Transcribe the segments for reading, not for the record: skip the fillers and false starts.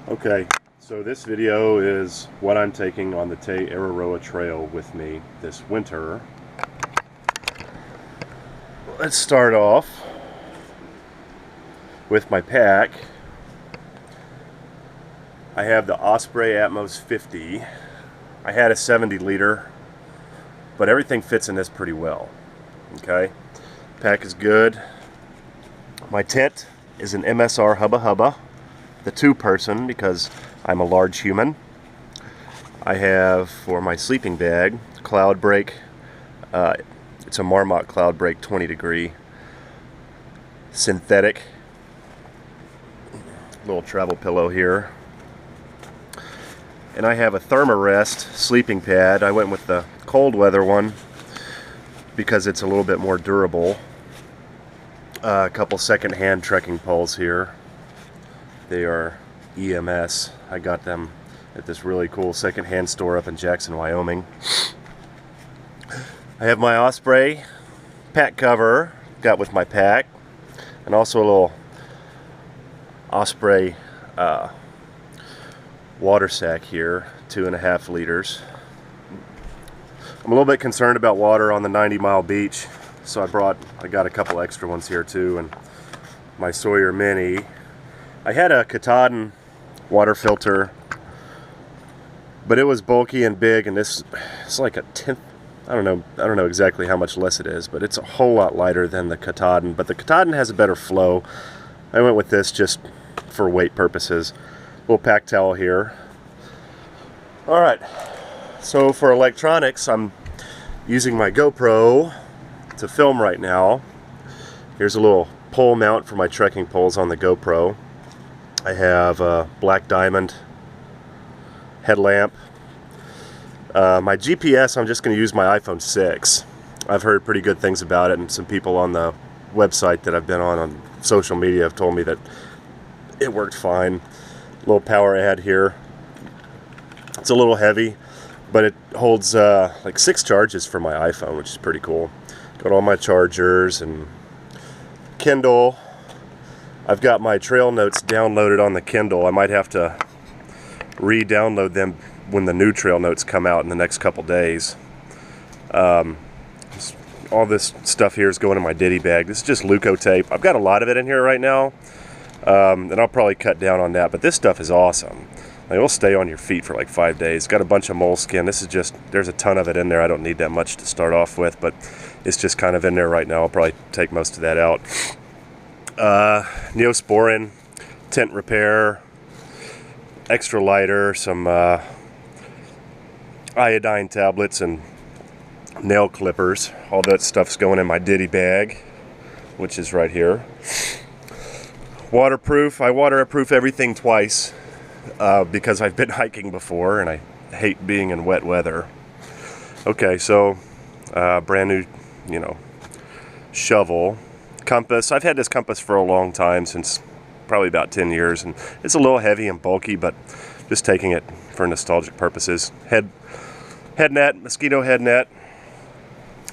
Okay, so this video is what I'm taking on the Te Araroa trail with me this winter. Let's start off with my pack. I have the Osprey Atmos 50. I had a 70 liter, but everything fits in this pretty well. Okay, pack is good. My tent is an MSR Hubba Hubba, the two-person because I'm a large human. I have for my sleeping bag Cloud Break. It's a Marmot Cloud Break 20 degree synthetic. Little travel pillow here. And I have a Thermarest sleeping pad. I went with the cold weather one because it's a little bit more durable. A couple second-hand trekking poles here. They are EMS. I got them at this really cool second-hand store up in Jackson, Wyoming. I have my Osprey pack cover, got with my pack, and also a little Osprey water sack here, 2.5 liters. I'm a little bit concerned about water on the 90-mile beach, so I got a couple extra ones here too, and my Sawyer Mini. I had a Katahdin water filter, but it was bulky and big, and this is like a tenth. I don't know exactly how much less it is, but it's a whole lot lighter than the Katahdin. But the Katahdin has a better flow. I went with this just for weight purposes. Little pack towel here. All right. So for electronics, I'm using my GoPro to film right now. Here's a little pole mount for my trekking poles on the GoPro. I have a black diamond headlamp. My GPS, I'm just going to use my iPhone 6. I've heard pretty good things about it, and some people on the website that I've been on social media have told me that it worked fine. Little power ad here. It's a little heavy, but it holds like 6 charges for my iPhone, which is pretty cool. Got all my chargers and Kindle. I've got my trail notes downloaded on the Kindle. I might have to re-download them when the new trail notes come out in the next couple days. All this stuff here is going in my ditty bag. This is just Leuco tape. I've got a lot of it in here right now, and I'll probably cut down on that, but this stuff is awesome. Like, it'll stay on your feet for like 5 days. Got a bunch of moleskin. This is just, there's a ton of it in there. I don't need that much to start off with, but it's just kind of in there right now. I'll probably take most of that out. Neosporin, tent repair, extra lighter, some iodine tablets, and nail clippers. All that stuff's going in my ditty bag, which is right here. Waterproof. I waterproof everything twice because I've been hiking before and I hate being in wet weather. Okay, so brand new, shovel. Compass. I've had this compass for a long time, since probably about 10 years, and it's a little heavy and bulky, but just taking it for nostalgic purposes. Head net, mosquito head net.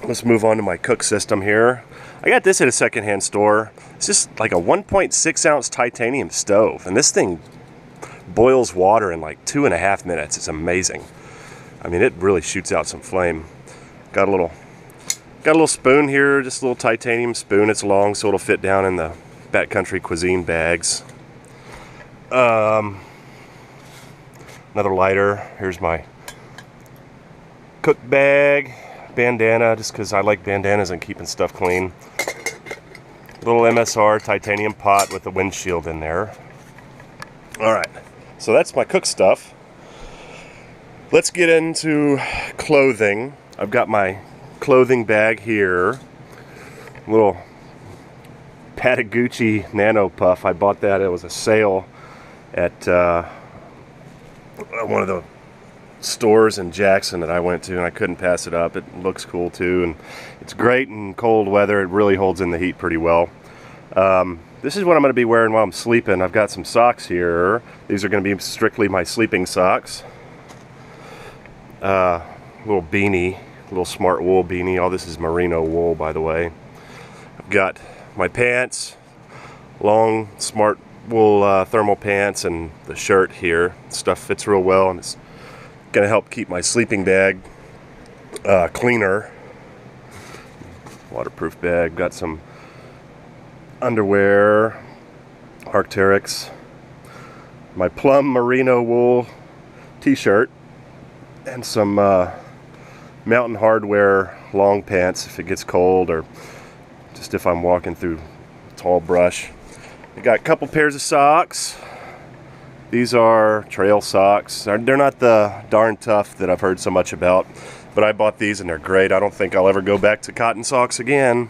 Let's move on to my cook system here. I got this at a secondhand store. It's just like a 1.6 ounce titanium stove, and this thing boils water in like 2.5 minutes. It's amazing. I mean, it really shoots out some flame. Got a little spoon here, just a little titanium spoon. It's long, so it'll fit down in the backcountry cuisine bags. Another lighter. Here's my cook bag. Bandana, just because I like bandanas and keeping stuff clean. Little MSR titanium pot with a windshield in there. Alright, so that's my cook stuff. Let's get into clothing. I've got my clothing bag here. Little Patagucci Nano Puff. I bought that. It was a sale at one of the stores in Jackson that I went to, and I couldn't pass it up. It looks cool too, and it's great in cold weather. It really holds in the heat pretty well. This is what I'm going to be wearing while I'm sleeping. I've got some socks here. These are going to be strictly my sleeping socks. Little beanie, little smart wool beanie. All this is merino wool, by the way. I've got my pants, long smart wool thermal pants and the shirt here. Stuff fits real well, and it's gonna help keep my sleeping bag cleaner. Waterproof bag. Got some underwear, Arc'teryx, my plum merino wool t-shirt, and some Mountain Hardwear long pants if it gets cold, or just if I'm walking through tall brush. I got a couple pairs of socks. These are trail socks. They're not the darn tough that I've heard so much about, but I bought these and they're great. I don't think I'll ever go back to cotton socks again.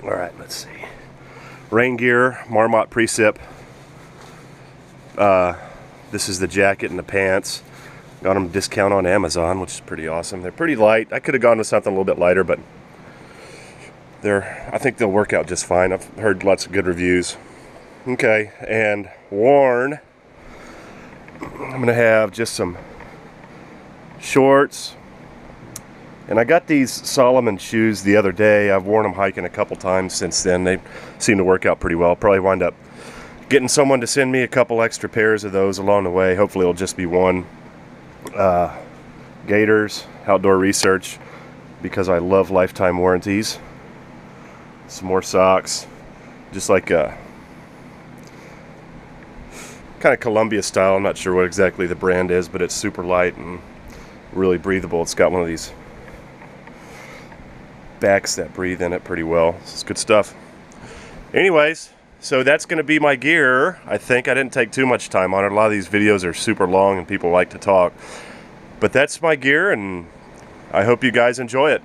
All right, let's see. Rain gear, Marmot Precip. This is the jacket and the pants. Got them discount on Amazon, which is pretty awesome. They're pretty light. I could have gone with something a little bit lighter, but I think they'll work out just fine. I've heard lots of good reviews. Okay, and worn, I'm gonna have just some shorts, and I got these Solomon shoes the other day. I've worn them hiking a couple times since then. They seem to work out pretty well. Probably wind up getting someone to send me a couple extra pairs of those along the way. Hopefully it'll just be one. Gaiters, Outdoor Research, because I love lifetime warranties. Some more socks, just like a kind of Columbia style. I'm not sure what exactly the brand is, but it's super light and really breathable. It's got one of these backs that breathe in it pretty well. It's good stuff. Anyways, so that's going to be my gear. I think I didn't take too much time on it. A lot of these videos are super long and people like to talk. But that's my gear, and I hope you guys enjoy it.